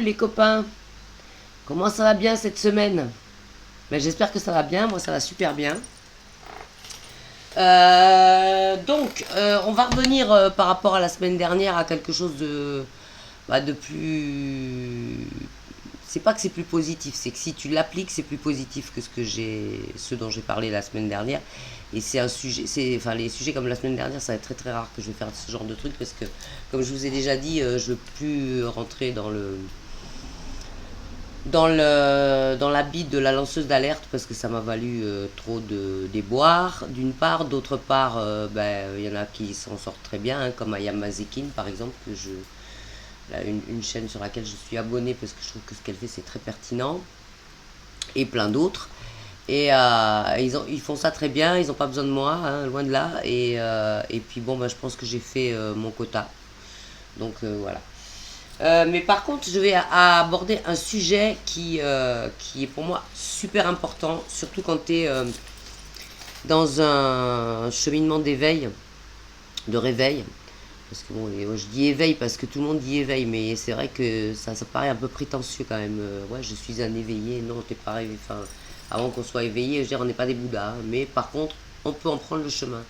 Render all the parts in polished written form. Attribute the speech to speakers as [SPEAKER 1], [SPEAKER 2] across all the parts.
[SPEAKER 1] les copains. Comment ça va bien cette semaine? J'espère que ça va bien, moi ça va super bien. On va revenir par rapport à la semaine dernière à quelque chose de plus... C'est pas que c'est plus positif, c'est que si tu l'appliques, c'est plus positif que ce dont j'ai parlé la semaine dernière. Et c'est un sujet, enfin les sujets comme la semaine dernière, ça va être très très rare que je vais faire ce genre de truc parce que, comme je vous ai déjà dit, je veux plus rentrer dans l'habit de la lanceuse d'alerte parce que ça m'a valu trop de déboires d'une part, d'autre part il y en a qui s'en sortent très bien, hein, comme Ayam Mazekin par exemple, une chaîne sur laquelle je suis abonné parce que je trouve que ce qu'elle fait c'est très pertinent, et plein d'autres. Ils font ça très bien, ils n'ont pas besoin de moi, hein, loin de là. Et puis je pense que j'ai fait mon quota. Donc voilà. Mais par contre, je vais aborder un sujet qui est pour moi super important, surtout quand tu es dans un cheminement d'éveil, de réveil. Parce que je dis éveil parce que tout le monde dit éveil, mais c'est vrai que ça paraît un peu prétentieux quand même. Ouais, je suis un éveillé, non, t'es pas réveillé. Enfin, avant qu'on soit éveillé, je veux dire, on n'est pas des bouddhas, hein, mais par contre, on peut en prendre le chemin.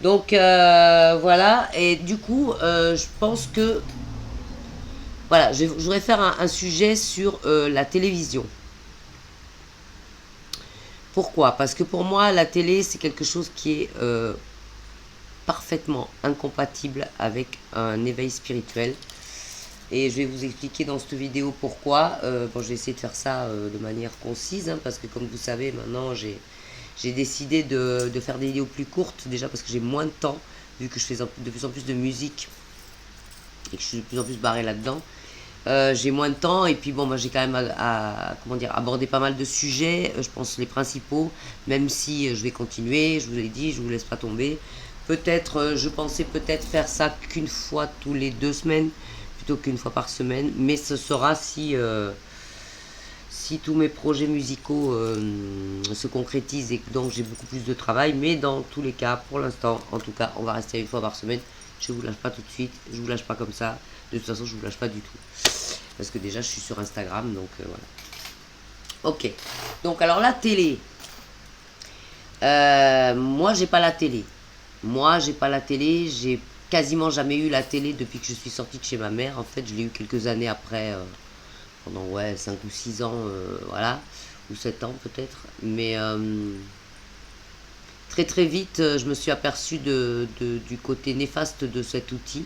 [SPEAKER 1] Donc voilà, et du coup, je pense que voilà, je voudrais faire un sujet sur la télévision. Pourquoi? Parce que pour moi, la télé, c'est quelque chose qui est parfaitement incompatible avec un éveil spirituel. Et je vais vous expliquer dans cette vidéo pourquoi. Je vais essayer de faire ça de manière concise, hein, parce que comme vous savez, maintenant, j'ai décidé de faire des vidéos plus courtes, déjà parce que j'ai moins de temps, vu que je fais de plus en plus de musique et que je suis de plus en plus barré là-dedans. J'ai moins de temps, et puis j'ai quand même abordé pas mal de sujets, je pense les principaux, même si je vais continuer, je vous l'ai dit, je vous laisse pas tomber. Peut-être, je pensais peut-être faire ça qu'une fois tous les 2 semaines, plutôt qu'une fois par semaine, mais ce sera si tous mes projets musicaux se concrétisent et que donc j'ai beaucoup plus de travail. Mais dans tous les cas, pour l'instant, en tout cas, on va rester à une fois par semaine. Je vous lâche pas tout de suite, je vous lâche pas comme ça. De toute façon, je vous lâche pas du tout. Parce que déjà, je suis sur Instagram, donc voilà. Ok. Donc alors la télé. Moi, j'ai pas la télé. J'ai quasiment jamais eu la télé depuis que je suis sortie de chez ma mère. En fait, je l'ai eu quelques années après, pendant 5 ou 6 ans, voilà, ou 7 ans peut-être. Mais très très vite, je me suis aperçue du côté néfaste de cet outil.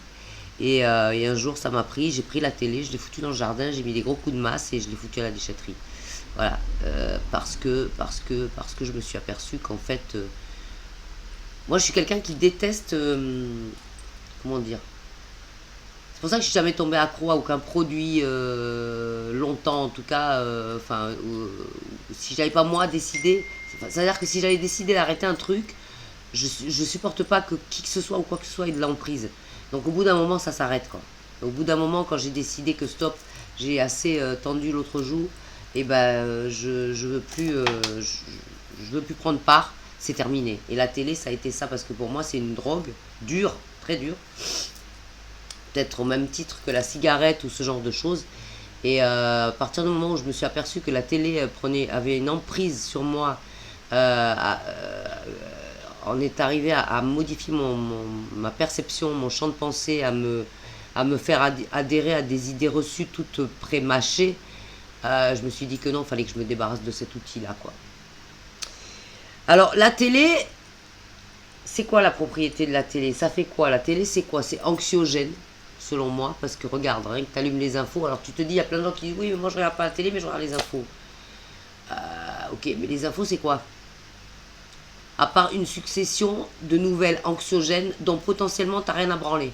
[SPEAKER 1] Et un jour, ça m'a pris, j'ai pris la télé, je l'ai foutu dans le jardin, j'ai mis des gros coups de masse et je l'ai foutu à la déchetterie. Voilà, parce que je me suis aperçue qu'en fait, moi je suis quelqu'un qui déteste, comment dire, c'est pour ça que je suis jamais tombée accro à aucun produit longtemps, en tout cas. Si j'avais pas moi décidé, c'est-à-dire que si j'avais décidé d'arrêter un truc, je supporte pas que qui que ce soit ou quoi que ce soit ait de l'emprise. Donc au bout d'un moment, ça s'arrête quoi. Au bout d'un moment, quand j'ai décidé que stop, j'ai assez tendu l'autre joue, et je veux plus, je veux plus prendre part. C'est terminé. Et la télé, ça a été ça parce que pour moi, c'est une drogue dure, très dure. Peut-être au même titre que la cigarette ou ce genre de choses. Et à partir du moment où je me suis aperçu que la télé avait une emprise sur moi, on est arrivé à modifier ma perception, mon champ de pensée, à me faire adhérer à des idées reçues toutes pré-mâchées. Je me suis dit que non, il fallait que je me débarrasse de cet outil-là, quoi. Alors, la télé, c'est quoi la propriété de la télé? Ça fait quoi? La télé, c'est quoi? C'est anxiogène, selon moi, parce que regarde, rien que tu allumes les infos, alors tu te dis, il y a plein de gens qui disent, oui, mais moi je regarde pas la télé, mais je regarde les infos. Ok, mais les infos, c'est quoi? À part une succession de nouvelles anxiogènes dont potentiellement tu n'as rien à branler.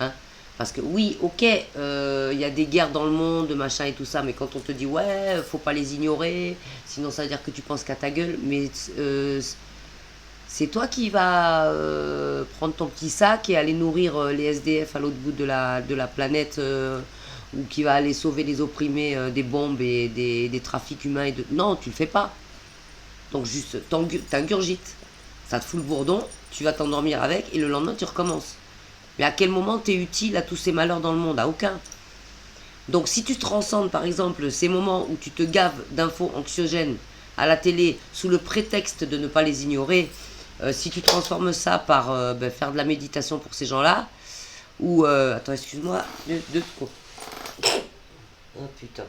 [SPEAKER 1] Hein? Parce que oui, ok, il y a des guerres dans le monde, machin et tout ça, mais quand on te dit, ouais, faut pas les ignorer, sinon ça veut dire que tu penses qu'à ta gueule, mais c'est toi qui vas prendre ton petit sac et aller nourrir les SDF à l'autre bout de la planète, ou qui va aller sauver les opprimés des bombes et des trafics humains. Non, tu le fais pas. Donc juste, t'ingurgites. Ça te fout le bourdon, tu vas t'endormir avec et le lendemain tu recommences. Mais à quel moment t'es utile à tous ces malheurs dans le monde? À aucun. Donc si tu transcendes par exemple ces moments où tu te gaves d'infos anxiogènes à la télé sous le prétexte de ne pas les ignorer, si tu transformes ça par faire de la méditation pour ces gens-là, ou attends, excuse-moi, deux secondes. Oh putain,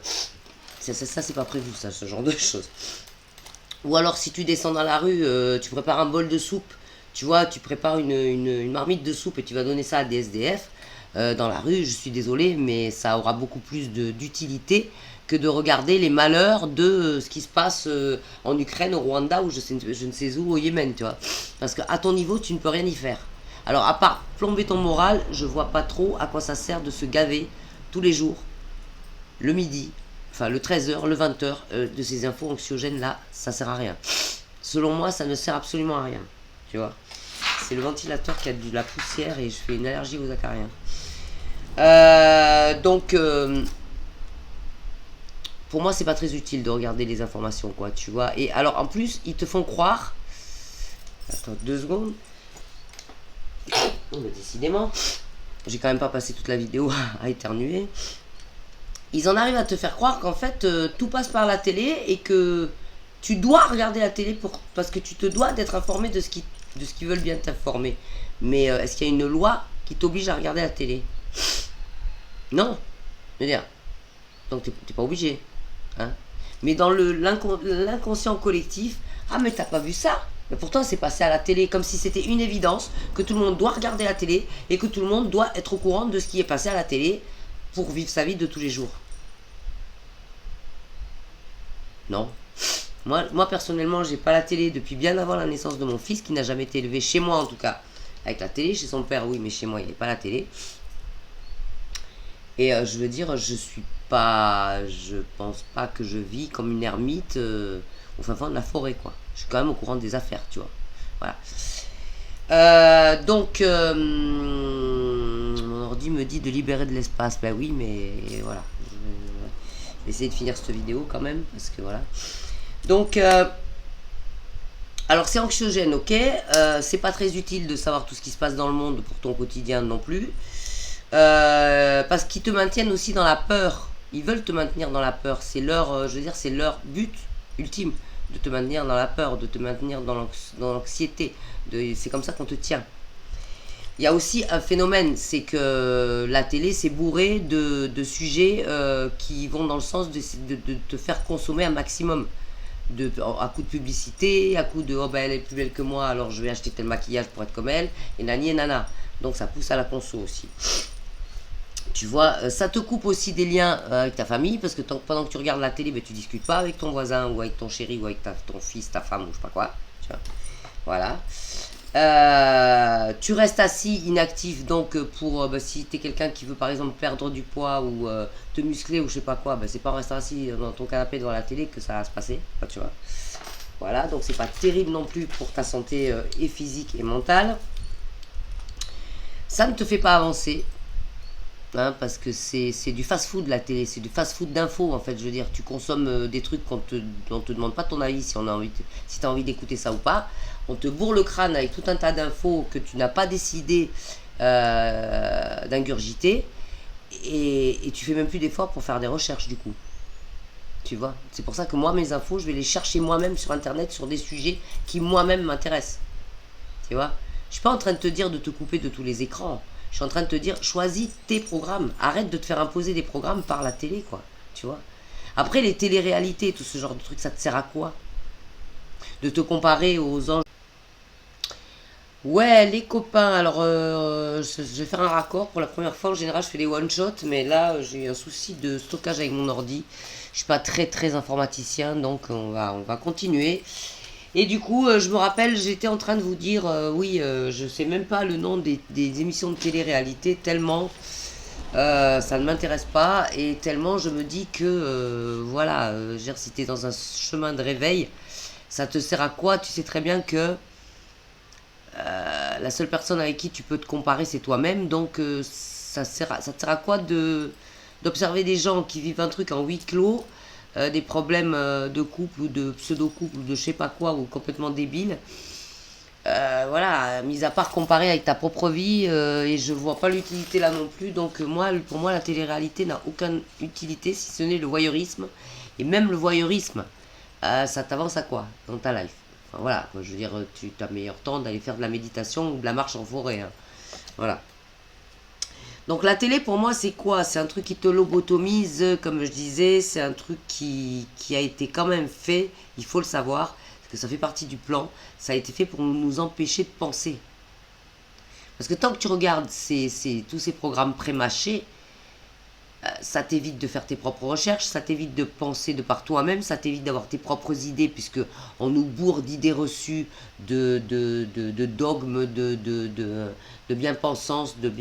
[SPEAKER 1] ça c'est pas prévu, ça, ce genre de choses. Ou alors si tu descends dans la rue, tu prépares un bol de soupe, tu vois, tu prépares une marmite de soupe et tu vas donner ça à des SDF dans la rue, je suis désolé, mais ça aura beaucoup plus d'utilité que de regarder les malheurs de ce qui se passe en Ukraine, au Rwanda ou je ne sais où, au Yémen, tu vois. Parce qu'à ton niveau, tu ne peux rien y faire. Alors, à part plomber ton moral, je vois pas trop à quoi ça sert de se gaver tous les jours, le midi, enfin le 13h, le 20h, de ces infos anxiogènes là, ça sert à rien. Selon moi, ça ne sert absolument à rien, tu vois. C'est le ventilateur qui a de la poussière et je fais une allergie aux acariens. Donc, pour moi, c'est pas très utile de regarder les informations, quoi, tu vois. Et alors, en plus, ils te font croire. Attends, 2 secondes. Oh, mais décidément, j'ai quand même pas passé toute la vidéo à éternuer. Ils en arrivent à te faire croire qu'en fait, tout passe par la télé et que tu dois regarder la télé parce que tu te dois d'être informé de ce qu'ils veulent bien t'informer. Mais est-ce qu'il y a une loi qui t'oblige à regarder la télé? Non. Je veux dire, donc t'es pas obligé. Hein. Mais dans l'inconscient collectif, ah mais t'as pas vu ça? Mais pourtant c'est passé à la télé comme si c'était une évidence que tout le monde doit regarder la télé et que tout le monde doit être au courant de ce qui est passé à la télé pour vivre sa vie de tous les jours. Non. Moi personnellement, j'ai pas la télé depuis bien avant la naissance de mon fils qui n'a jamais été élevé chez moi en tout cas. Avec la télé, chez son père oui, mais chez moi il n'est pas la télé. Et je veux dire, je pense pas que je vis comme une ermite au fin fond de la forêt, quoi. Je suis quand même au courant des affaires, tu vois. Voilà. Donc, mon ordi me dit de libérer de l'espace. Ben oui, mais voilà. Je vais essayer de finir cette vidéo quand même, parce que voilà. Donc, alors c'est anxiogène, ok. C'est pas très utile de savoir tout ce qui se passe dans le monde pour ton quotidien non plus. Parce qu'ils te maintiennent aussi dans la peur. Ils veulent te maintenir dans la peur. C'est leur, je veux dire, c'est leur but ultime de te maintenir dans la peur, de te maintenir dans l'anxiété. C'est comme ça qu'on te tient. Il y a aussi un phénomène, c'est que la télé c'est bourré de sujets qui vont dans le sens de te faire consommer un maximum. À coup de publicité, à coup de oh ben elle est plus belle que moi alors je vais acheter tel maquillage pour être comme elle, et nani et nana. Donc ça pousse à la conso aussi. Tu vois, ça te coupe aussi des liens avec ta famille parce que pendant que tu regardes la télé, ben, tu discutes pas avec ton voisin ou avec ton chéri ou avec ton fils, ta femme ou je sais pas quoi. Tu vois. Voilà. Tu restes assis, inactif, donc si tu es quelqu'un qui veut par exemple perdre du poids ou te muscler ou je sais pas quoi, c'est pas en restant assis dans ton canapé devant la télé que ça va se passer, tu vois. Voilà, donc c'est pas terrible non plus pour ta santé et physique et mentale. Ça ne te fait pas avancer, hein, parce que c'est du fast-food la télé, c'est du fast-food d'infos en fait, je veux dire, tu consommes des trucs dont on te demande pas ton avis si tu as envie d'écouter ça ou pas. On te bourre le crâne avec tout un tas d'infos que tu n'as pas décidé d'ingurgiter et tu fais même plus d'efforts pour faire des recherches du coup. Tu vois, c'est pour ça que moi mes infos je vais les chercher moi-même sur internet sur des sujets qui moi-même m'intéressent. Tu vois, je suis pas en train de te dire de te couper de tous les écrans. Je suis en train de te dire choisis tes programmes. Arrête de te faire imposer des programmes par la télé, quoi. Tu vois. Après les téléréalités, tout ce genre de trucs, ça te sert à quoi? De te comparer aux anges. Ouais, les copains, alors je vais faire un raccord. Pour la première fois, en général, je fais des one-shots, mais là, j'ai eu un souci de stockage avec mon ordi. Je suis pas très très informaticien, donc on va continuer. Et du coup, je me rappelle, j'étais en train de vous dire, oui, je sais même pas le nom des émissions de télé-réalité, tellement ça ne m'intéresse pas, et tellement je me dis que, voilà, si t'es dans un chemin de réveil, ça te sert à quoi? Tu sais très bien que la seule personne avec qui tu peux te comparer, c'est toi-même. Donc, ça te sert à quoi d'observer des gens qui vivent un truc en huis clos, des problèmes de couple ou de pseudo-couple ou de je sais pas quoi, ou complètement débiles, Voilà, mis à part comparer avec ta propre vie, et je vois pas l'utilité là non plus. Donc moi, pour moi, la télé-réalité n'a aucune utilité si ce n'est le voyeurisme. Et même le voyeurisme, ça t'avance à quoi dans ta life? Enfin, voilà, je veux dire, tu as meilleur temps d'aller faire de la méditation ou de la marche en forêt, hein. Voilà. Donc la télé pour moi c'est quoi? C'est un truc qui te lobotomise, comme je disais, c'est un truc qui a été quand même fait, il faut le savoir, parce que ça fait partie du plan, ça a été fait pour nous empêcher de penser. Parce que tant que tu regardes tous ces programmes pré-mâchés, ça t'évite de faire tes propres recherches, ça t'évite de penser de par toi-même, ça t'évite d'avoir tes propres idées, puisque on nous bourre d'idées reçues, de dogmes, de bien-pensance, enfin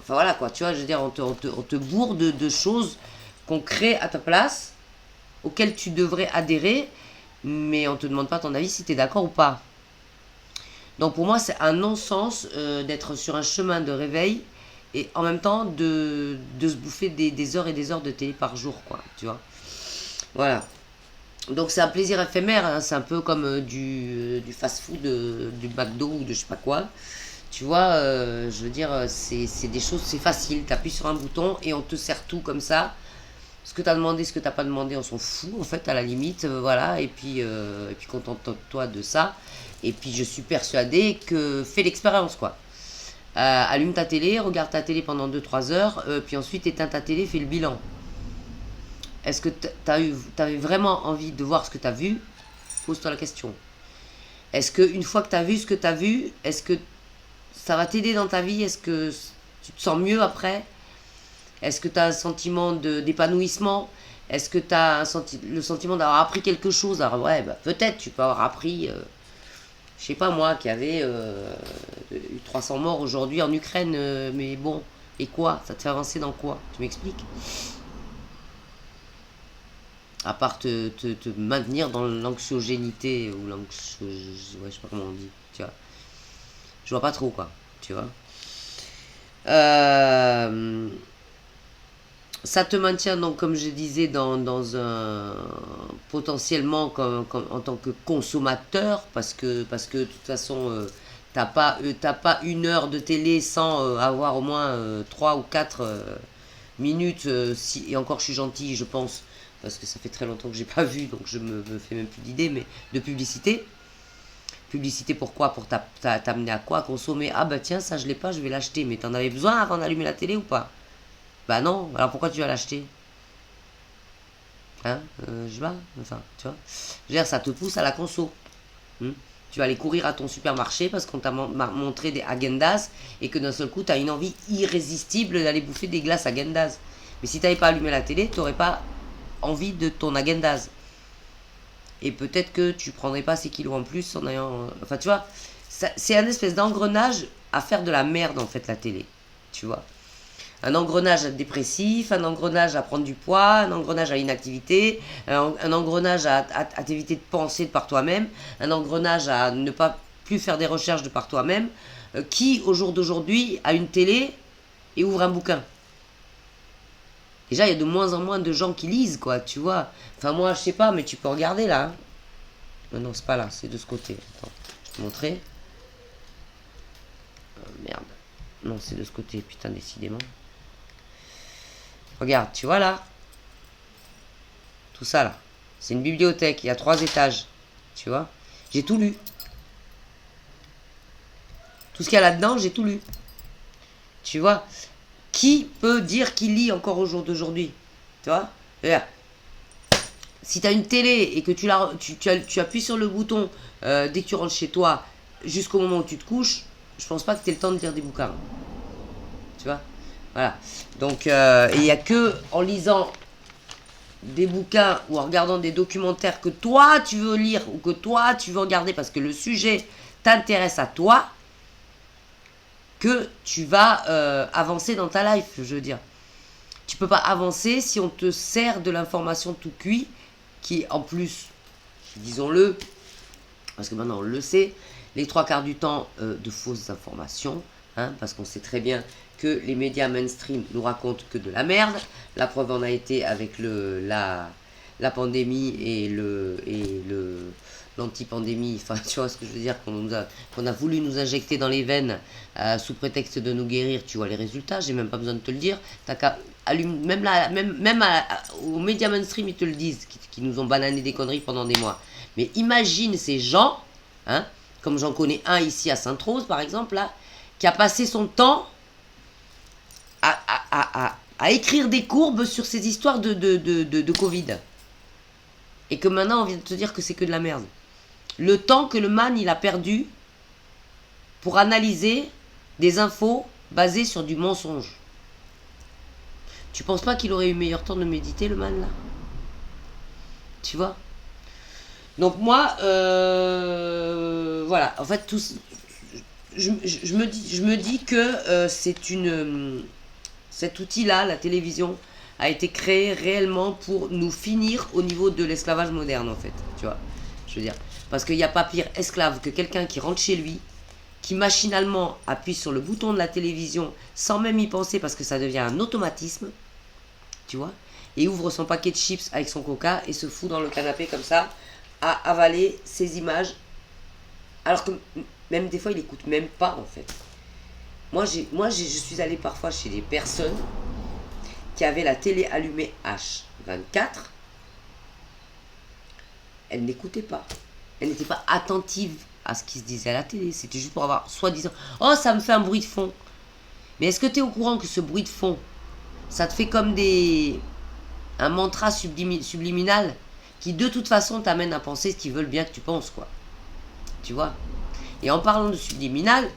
[SPEAKER 1] voilà quoi, tu vois, je veux dire, on te bourre de choses qu'on crée à ta place, auxquelles tu devrais adhérer, mais on te demande pas ton avis si tu es d'accord ou pas. Donc pour moi, c'est un non-sens d'être sur un chemin de réveil et en même temps de se bouffer des heures et des heures de télé par jour, quoi, tu vois. Voilà. Donc c'est un plaisir éphémère, hein, c'est un peu comme du fast-food, du McDo ou de je sais pas quoi. Tu vois, je veux dire, c'est des choses, c'est facile, tu appuies sur un bouton et on te sert tout comme ça. Ce que tu as demandé, ce que tu n'as pas demandé, on s'en fout, en fait, à la limite, voilà, et puis contente-toi de ça. Et puis je suis persuadée que fais l'expérience, quoi. Allume ta télé, regarde ta télé pendant 2 3 heures, puis ensuite éteins ta télé, fais le bilan. Est-ce que t'avais vraiment envie de voir ce que tu as vu? Pose-toi la question. Est-ce que une fois que tu as vu ce que tu as vu, est-ce que ça va t'aider dans ta vie? Est-ce que tu te sens mieux après? Est-ce que tu as un sentiment d'épanouissement? Est-ce que tu as le sentiment d'avoir appris quelque chose? Alors ouais, bah, peut-être tu peux avoir appris, je sais pas moi, qu'il y avait eu 300 morts aujourd'hui en Ukraine, mais bon, et quoi? Ça te fait avancer dans quoi? Tu m'expliques? À part te maintenir dans l'anxiogénité ou ouais, je sais pas comment on dit, tu vois. Je vois pas trop quoi, tu vois. Euh, Ça te maintient donc, comme je disais, dans un potentiellement en tant que consommateur, parce que de toute façon, t'as pas 1 heure de télé sans avoir au moins 3 ou 4 minutes, et encore je suis gentille, je pense, parce que ça fait très longtemps que j'ai pas vu, donc je me fais même plus d'idées, mais de publicité. Publicité pourquoi? Pour t'amener à quoi? À consommer. Ah bah tiens, ça je l'ai pas, je vais l'acheter. Mais t'en avais besoin avant d'allumer la télé ou pas? Bah non, alors pourquoi tu vas l'acheter? Hein, je vois, enfin, tu vois. Je veux dire, ça te pousse à la conso. Hmm. Tu vas aller courir à ton supermarché parce qu'on t'a montré des Häagen-Dazs et que d'un seul coup, tu as une envie irrésistible d'aller bouffer des glaces Häagen-Dazs. Mais si tu n'avais pas allumé la télé, tu n'aurais pas envie de ton Häagen-Dazs. Et peut-être que tu prendrais pas ces kilos en plus en ayant. Enfin, tu vois, c'est un espèce d'engrenage à faire de la merde en fait, la télé. Tu vois. Un engrenage dépressif, un engrenage à prendre du poids, un engrenage à l'inactivité, un engrenage à t'éviter de penser de par toi-même, un engrenage à ne pas plus faire des recherches de par toi-même. Qui, au jour d'aujourd'hui, a une télé et ouvre un bouquin? Déjà, il y a de moins en moins de gens qui lisent, quoi, tu vois. Enfin, moi, je sais pas, mais tu peux regarder là, hein. Non, c'est pas là, c'est de ce côté. Attends, je vais te montrer. Merde. Non, c'est de ce côté, putain, décidément. Regarde, tu vois là? Tout ça là. C'est une bibliothèque, il y a 3 étages. Tu vois? J'ai tout lu. Tout ce qu'il y a là-dedans, j'ai tout lu. Tu vois? Qui peut dire qu'il lit encore au jour d'aujourd'hui? Tu vois? Regarde. Si tu as une télé et que tu appuies sur le bouton dès que tu rentres chez toi jusqu'au moment où tu te couches, je pense pas que tu aies le temps de lire des bouquins. Tu vois? Voilà. Donc, il n'y a que en lisant des bouquins ou en regardant des documentaires que toi tu veux lire ou que toi tu veux regarder parce que le sujet t'intéresse à toi, que tu vas avancer dans ta life, je veux dire. Tu peux pas avancer si on te sert de l'information tout cuit, qui en plus, disons-le, parce que maintenant on le sait, les 3 quarts du temps de fausses informations, hein, parce qu'on sait très bien que les médias mainstream nous racontent que de la merde. La preuve en a été avec la pandémie et l'anti-pandémie, enfin tu vois ce que je veux dire, qu'on a voulu nous injecter dans les veines sous prétexte de nous guérir, tu vois les résultats, j'ai même pas besoin de te le dire, t'as qu'à même, aux médias mainstream ils te le disent, qui nous ont banané des conneries pendant des mois. Mais imagine ces gens, hein, comme j'en connais un ici à Sainte-Rose par exemple, là, qui a passé son temps à écrire des courbes sur ces histoires de Covid. Et que maintenant on vient de te dire que c'est que de la merde. Le temps que le man il a perdu pour analyser des infos basées sur du mensonge. Tu penses pas qu'il aurait eu meilleur temps de méditer, le man là? Tu vois? Donc moi, voilà, en fait, je me dis que cet outil-là, la télévision, a été créé réellement pour nous finir au niveau de l'esclavage moderne, en fait, tu vois, je veux dire. Parce qu'il n'y a pas pire esclave que quelqu'un qui rentre chez lui, qui machinalement appuie sur le bouton de la télévision sans même y penser parce que ça devient un automatisme, tu vois, et ouvre son paquet de chips avec son coca et se fout dans le canapé comme ça, à avaler ses images, alors que même des fois il écoute même pas en fait. Je suis allée parfois chez des personnes qui avaient la télé allumée H24, elles n'écoutaient pas, elles n'étaient pas attentives à ce qui se disait à la télé, c'était juste pour avoir soi-disant « Oh, ça me fait un bruit de fond ». Mais est-ce que tu es au courant que ce bruit de fond, ça te fait comme un mantra subliminal qui de toute façon t'amène à penser ce qu'ils veulent bien que tu penses, quoi. Tu vois? Et en parlant de subliminal,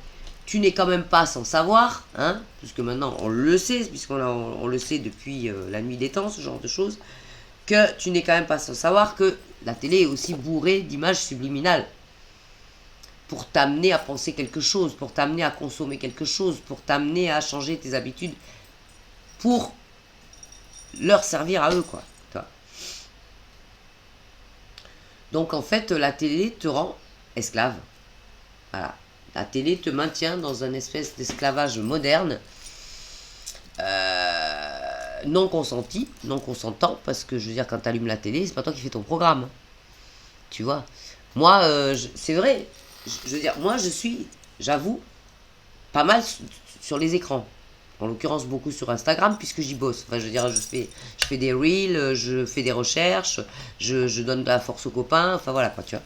[SPEAKER 1] tu n'es quand même pas sans savoir, hein, puisque maintenant on le sait, on le sait depuis la nuit des temps, ce genre de choses, que tu n'es quand même pas sans savoir que la télé est aussi bourrée d'images subliminales. Pour t'amener à penser quelque chose, pour t'amener à consommer quelque chose, pour t'amener à changer tes habitudes, pour leur servir à eux, quoi. Donc en fait, la télé te rend esclave. Voilà. La télé te maintient dans une espèce d'esclavage moderne, non consenti, non consentant, parce que je veux dire, quand tu allumes la télé, c'est pas toi qui fais ton programme. Tu vois. Moi, c'est vrai, je veux dire, moi je suis, j'avoue, pas mal sur les écrans. En l'occurrence, beaucoup sur Instagram, puisque j'y bosse. Enfin, je veux dire, je fais des reels, je fais des recherches, je donne de la force aux copains, enfin voilà quoi, tu vois.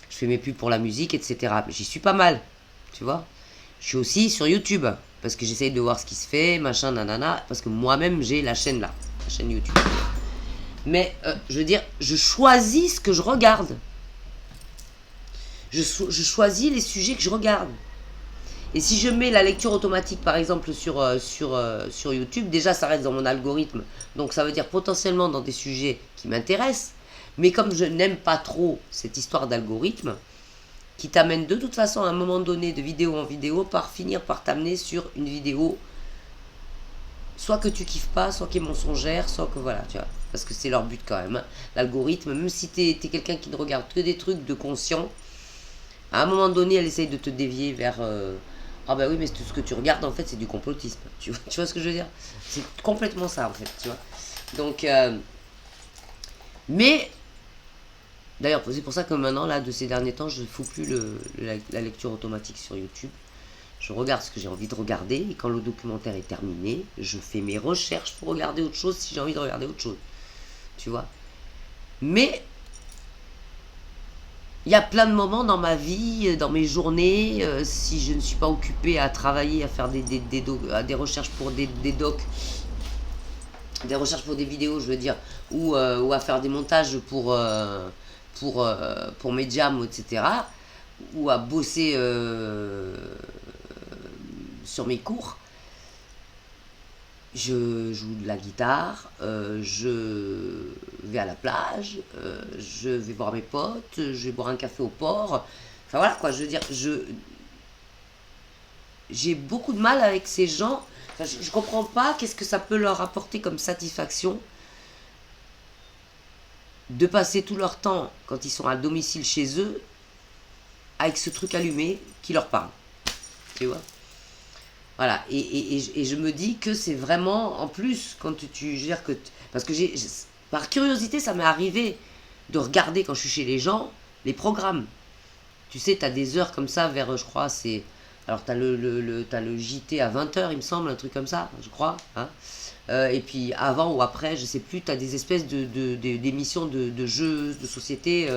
[SPEAKER 1] Je fais mes pubs pour la musique, etc. J'y suis pas mal, tu vois. Je suis aussi sur YouTube, parce que j'essaye de voir ce qui se fait, machin, nanana, parce que moi-même, j'ai la chaîne là, la chaîne YouTube. Mais, je veux dire, je choisis ce que je regarde. Je choisis les sujets que je regarde. Et si je mets la lecture automatique, par exemple, sur YouTube, déjà, ça reste dans mon algorithme. Donc, ça veut dire potentiellement dans des sujets qui m'intéressent. Mais comme je n'aime pas trop cette histoire d'algorithme, qui t'amène de toute façon à un moment donné, de vidéo en vidéo, par finir par t'amener sur une vidéo, soit que tu kiffes pas, soit qui est mensongère, soit que voilà, tu vois. Parce que c'est leur but quand même. Hein. L'algorithme, même si t'es quelqu'un qui ne regarde que des trucs de conscient, à un moment donné, elle essaye de te dévier vers... ah bah oui, mais tout ce que tu regardes, en fait, c'est du complotisme. Tu vois ce que je veux dire? C'est complètement ça, en fait, tu vois. Donc, mais, d'ailleurs, c'est pour ça que maintenant, là, de ces derniers temps, je ne fous plus la lecture automatique sur YouTube. Je regarde ce que j'ai envie de regarder, et quand le documentaire est terminé, je fais mes recherches pour regarder autre chose si j'ai envie de regarder autre chose. Tu vois? Mais... il y a plein de moments dans ma vie, dans mes journées, si je ne suis pas occupée à travailler, à faire des recherches pour des docs, des recherches pour des vidéos, je veux dire, ou à faire des montages pour mes jams, etc., ou à bosser sur mes cours, je joue de la guitare, je vais à la plage, je vais voir mes potes, je vais boire un café au port. Enfin voilà quoi, je veux dire, j'ai beaucoup de mal avec ces gens. Enfin, je comprends pas qu'est-ce que ça peut leur apporter comme satisfaction de passer tout leur temps, quand ils sont à domicile chez eux, avec ce truc allumé qui leur parle. Tu vois? Voilà, et je me dis que c'est vraiment, en plus, quand tu gères que... parce que par curiosité, ça m'est arrivé de regarder quand je suis chez les gens, les programmes. Tu sais, tu as des heures comme ça vers, je crois, c'est... Alors, tu as t'as le JT à 20 h, il me semble, un truc comme ça, je crois. Hein. Et puis, avant ou après, je sais plus, tu as des espèces d'émissions de jeux, de société,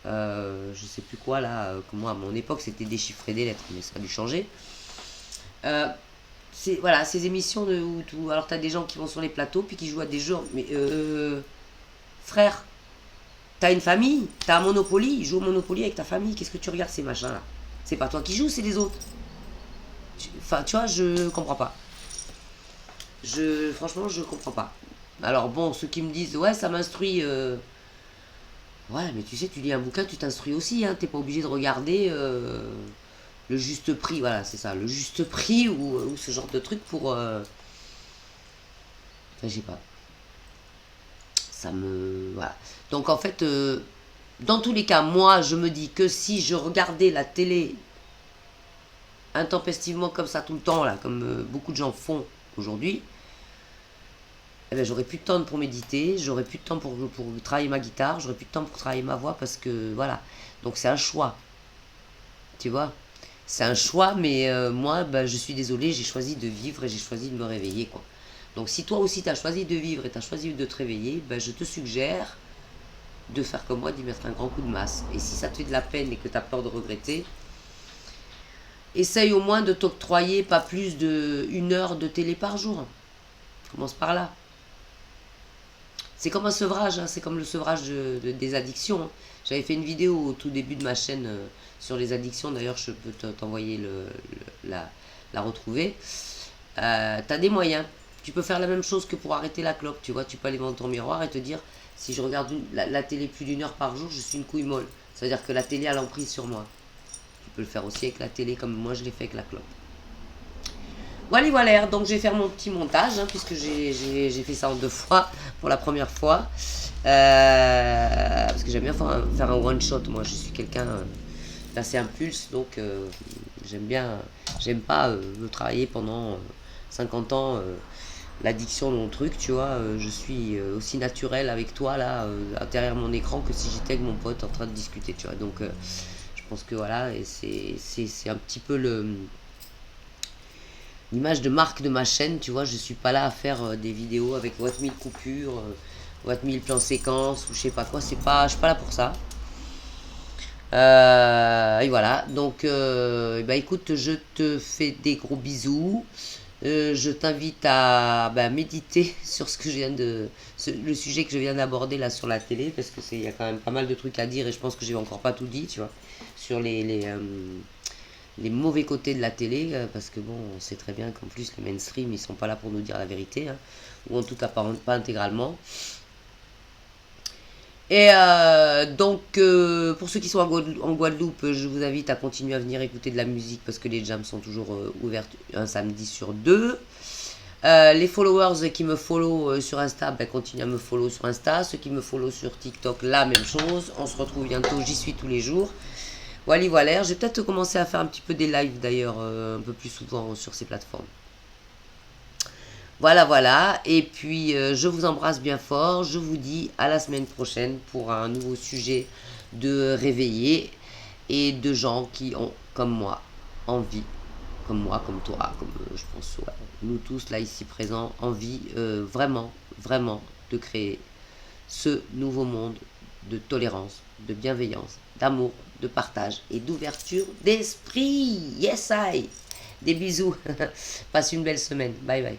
[SPEAKER 1] je sais plus quoi, là. Que moi, à mon époque, c'était déchiffrer des lettres, mais ça a dû changer. Euh, voilà, ces émissions alors, tu as des gens qui vont sur les plateaux, puis qui jouent à des jeux. Mais, frère, t'as une famille, t'as un Monopoly, joue au Monopoly avec ta famille, qu'est-ce que tu regardes ces machins-là? C'est pas toi qui joues, c'est les autres. Enfin, tu vois, je comprends pas. Franchement, je comprends pas. Alors bon, ceux qui me disent, ouais, ça m'instruit. Ouais, mais tu sais, tu lis un bouquin, tu t'instruis aussi, hein. T'es pas obligé de regarder le juste prix, voilà, c'est ça, le juste prix ou ce genre de truc pour. Enfin, je sais pas. Ça me. Voilà. Donc en fait, dans tous les cas, moi, je me dis que si je regardais la télé intempestivement comme ça tout le temps, là, comme beaucoup de gens font aujourd'hui, eh ben, j'aurais plus de temps pour méditer, j'aurais plus de temps pour travailler ma guitare, j'aurais plus de temps pour travailler ma voix parce que voilà. Donc c'est un choix, tu vois. C'est un choix, mais moi, ben, je suis désolé, j'ai choisi de vivre et j'ai choisi de me réveiller, quoi. Donc si toi aussi tu as choisi de vivre et tu as choisi de te réveiller, ben, je te suggère de faire comme moi, d'y mettre un grand coup de masse. Et si ça te fait de la peine et que tu as peur de regretter, essaye au moins de t'octroyer pas plus de 1 heure de télé par jour. Commence par là. C'est comme un sevrage, hein, c'est comme le sevrage des addictions. Hein. J'avais fait une vidéo au tout début de ma chaîne sur les addictions, d'ailleurs je peux t'envoyer la retrouver. T'as des moyens. Tu peux faire la même chose que pour arrêter la clope, tu vois, tu peux aller devant ton miroir et te dire, si je regarde la télé plus d'1 heure par jour, je suis une couille molle. Ça veut dire que la télé a l'emprise sur moi. Tu peux le faire aussi avec la télé comme moi je l'ai fait avec la clope. Voilà, voilà, donc je vais faire mon petit montage, hein, puisque j'ai fait ça en 2 fois, pour la première fois. Parce que j'aime bien faire un one-shot, moi je suis quelqu'un d'assez impulse, donc j'aime pas travailler pendant 50 ans, l'addiction de mon truc, tu vois. Je suis aussi naturel avec toi, là, derrière mon écran, que si j'étais avec mon pote en train de discuter, tu vois. Donc je pense que voilà, et c'est un petit peu l'image de marque de ma chaîne, tu vois. Je suis pas là à faire des vidéos avec 1000 coupures, 1000 plans séquences ou je sais pas quoi. Je suis pas là pour ça. Et voilà. Donc, bah écoute, je te fais des gros bisous. Je t'invite à méditer sur ce que je viens le sujet que je viens d'aborder là sur la télé, parce que il y a quand même pas mal de trucs à dire et je pense que j'ai encore pas tout dit, tu vois, sur les mauvais côtés de la télé, parce que bon, on sait très bien qu'en plus les mainstream ils sont pas là pour nous dire la vérité, hein, ou en tout cas pas intégralement. Et donc, pour ceux qui sont en Guadeloupe, je vous invite à continuer à venir écouter de la musique parce que les jams sont toujours ouvertes un samedi sur 2. Les followers qui me follow sur Insta, continuent à me follow sur Insta. Ceux qui me follow sur TikTok, la même chose. On se retrouve bientôt, j'y suis tous les jours. Voilà, voilà. Je vais peut-être commencer à faire un petit peu des lives d'ailleurs, un peu plus souvent sur ces plateformes. Voilà, voilà. Et puis, je vous embrasse bien fort. Je vous dis à la semaine prochaine pour un nouveau sujet de réveillés et de gens qui ont, comme moi, envie, comme moi, comme toi, comme je pense, ouais, nous tous là ici présents, envie vraiment, vraiment de créer ce nouveau monde de tolérance, de bienveillance, d'amour, de partage et d'ouverture d'esprit. Yes, I. Des bisous. Passe une belle semaine. Bye bye.